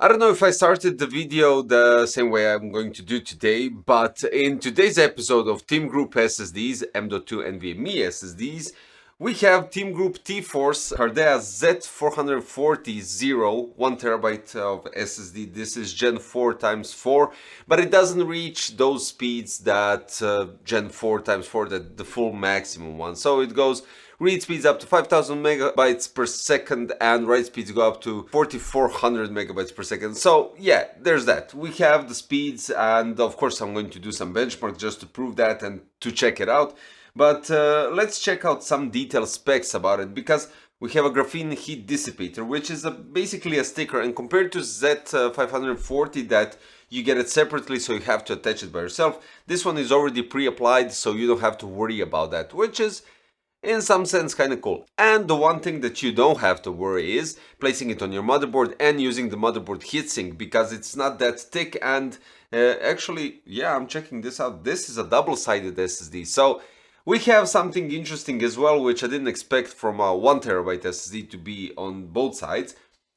I don't know if I started the video the same way I'm going to do today, but in today's episode of Team Group SSDs, M.2 NVMe SSDs, we have Team Group T-FORCE Z440 ZERO, 1TB of SSD. This is Gen 4 times 4, but it doesn't reach those speeds that Gen 4 times 4, the full maximum one. So it goes read speeds up to 5000 megabytes per second and write speeds go up to 4400 megabytes per second. So yeah, there's that. We have the speeds, and of course I'm going to do some benchmarks just to prove that and to check it out. But let's check out some detailed specs about it, because we have a graphene heat dissipator, which is basically a sticker, and compared to Z540 that you get it separately, so you have to attach it by yourself, this one is already pre-applied, so you don't have to worry about that, which is in some sense kind of cool. And the one thing that you don't have to worry is placing it on your motherboard and using the motherboard heatsink, because it's not that thick. And actually, yeah, I'm checking this out. This is a double-sided SSD. So we have something interesting as well, which I didn't expect from a 1TB SSD to be on both sides.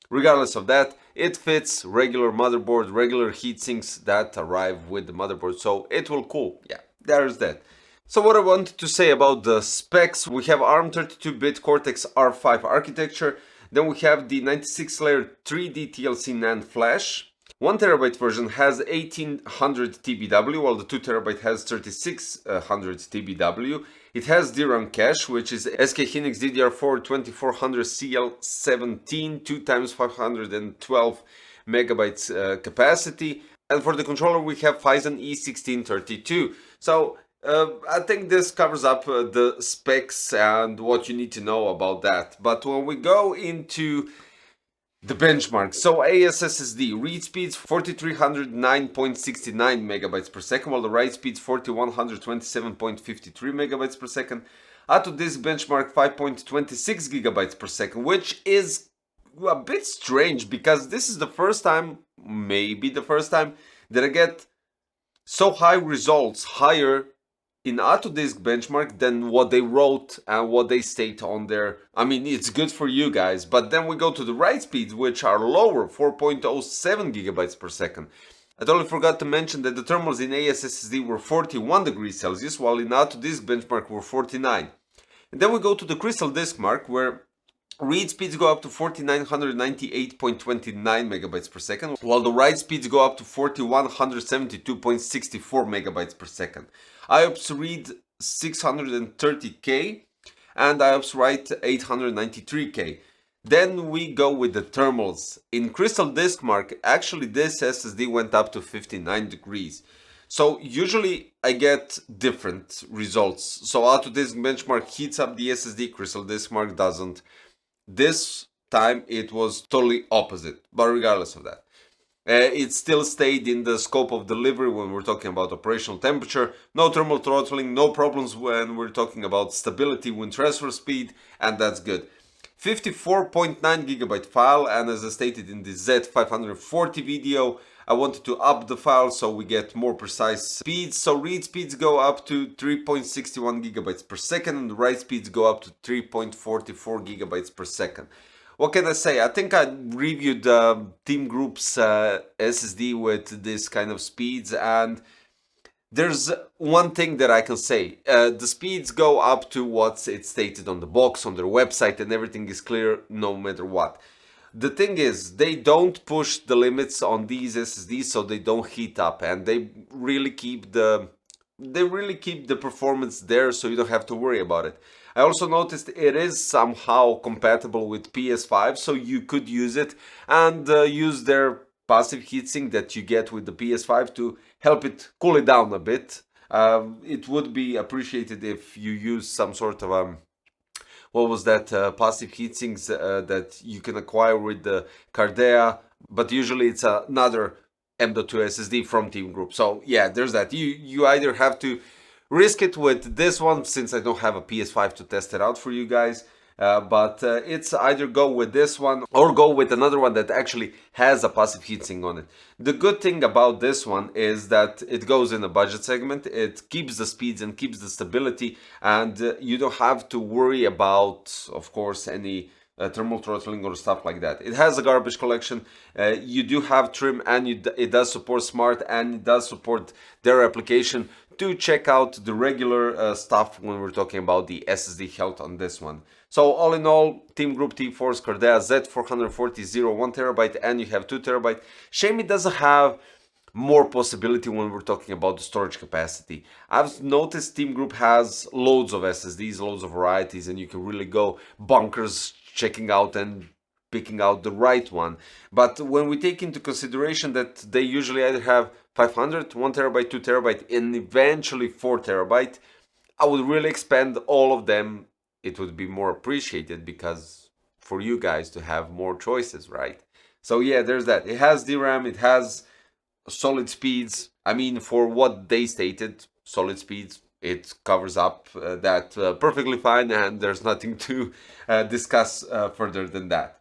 Regardless of that, it fits regular motherboard, regular heatsinks that arrive with the motherboard, so it will cool. Yeah, there's that. So what I wanted to say about the specs: we have ARM 32-bit Cortex R5 architecture, then we have the 96-layer 3D TLC NAND flash. 1TB version has 1800 TBW, while the 2TB has 3600 TBW. It has DRAM cache, which is SK Hynix DDR4 2400 CL17, 2x512 megabytes capacity. And for the controller we have Phison E1632. So I think this covers up the specs and what you need to know about that. But when we go into the benchmark, so ASSSD read speeds 4309.69 megabytes per second, while the write speeds 4127.53 megabytes per second. Out of this benchmark 5.26 gigabytes per second, which is a bit strange, because this is the first time, maybe the first time, that I get so high results, higher in Autodisk benchmark than what they wrote and what they state on there. I mean, it's good for you guys, but then we go to the write speeds, which are lower, 4.07 gigabytes per second. I totally forgot to mention that the thermals in ASSSD were 41 degrees Celsius, while in Autodisk benchmark were 49. And then we go to the Crystal Disk Mark, where read speeds go up to 4998.29 megabytes per second, while the write speeds go up to 4172.64 megabytes per second. IOPS read 630K and IOPS write 893K. Then we go with the thermals. In Crystal Disk Mark, actually this SSD went up to 59 degrees. So usually I get different results. So Autodisk benchmark heats up the SSD, Crystal Disk Mark doesn't. This time it was totally opposite, but regardless of that, it still stayed in the scope of delivery when we're talking about operational temperature. No thermal throttling, no problems when we're talking about stability, wind transfer speed, and that's good. 54.9 gigabyte file, and as I stated in the Z540 video, I wanted to up the file so we get more precise speeds. So read speeds go up to 3.61 gigabytes per second and write speeds go up to 3.44 gigabytes per second. What can I say? I think I reviewed Team Group's SSD with this kind of speeds, and there's one thing that I can say. The speeds go up to what's it stated on the box, on their website, and everything is clear no matter what. The thing is, they don't push the limits on these SSDs, so they don't heat up, and they really keep the performance there, so you don't have to worry about it. I also noticed it is somehow compatible with PS5, so you could use it and use their passive heatsink that you get with the PS5 to help it cool it down a bit. It would be appreciated if you use some sort of what was that passive heatsinks that you can acquire with the Cardea, but usually it's another M.2 SSD from Team Group. So yeah, there's that. You either have to risk it with this one, since I don't have a PS5 to test it out for you guys, but it's either go with this one or go with another one that actually has a passive heatsink on it. The good thing about this one is that it goes in a budget segment, it keeps the speeds and keeps the stability, and you don't have to worry about, of course, any thermal throttling or stuff like that. It has a garbage collection. You do have trim, and it does support smart, and it does support their application. Do check out the regular stuff when we're talking about the SSD health on this one. So all in all, TEAMGROUP T-FORCE Z440 ZERO 1TB, and you have 2TB. Shame it doesn't have more possibility when we're talking about the storage capacity. I've noticed TEAMGROUP has loads of SSDs, loads of varieties, and you can really go bonkers checking out and picking out the right one. But when we take into consideration that they usually either have 500, 1TB, 2TB, and eventually 4TB, I would really expand all of them. It would be more appreciated, because for you guys to have more choices, right? So yeah, there's that. It has DRAM, it has solid speeds. I mean, for what they stated, solid speeds, it covers up that perfectly fine, and there's nothing to discuss further than that.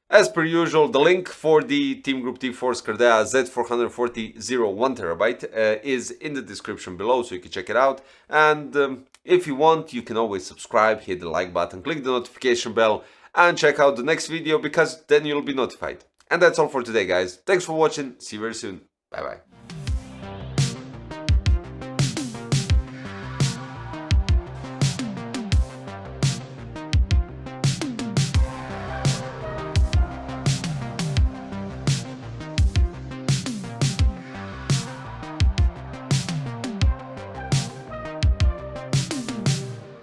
As per usual, the link for the TEAMGROUP T-FORCE Z440 ZERO 1TB is in the description below, so you can check it out. And if you want, you can always subscribe, hit the like button, click the notification bell, and check out the next video, because then you'll be notified. And that's all for today, guys. Thanks for watching. See you very soon. Bye bye.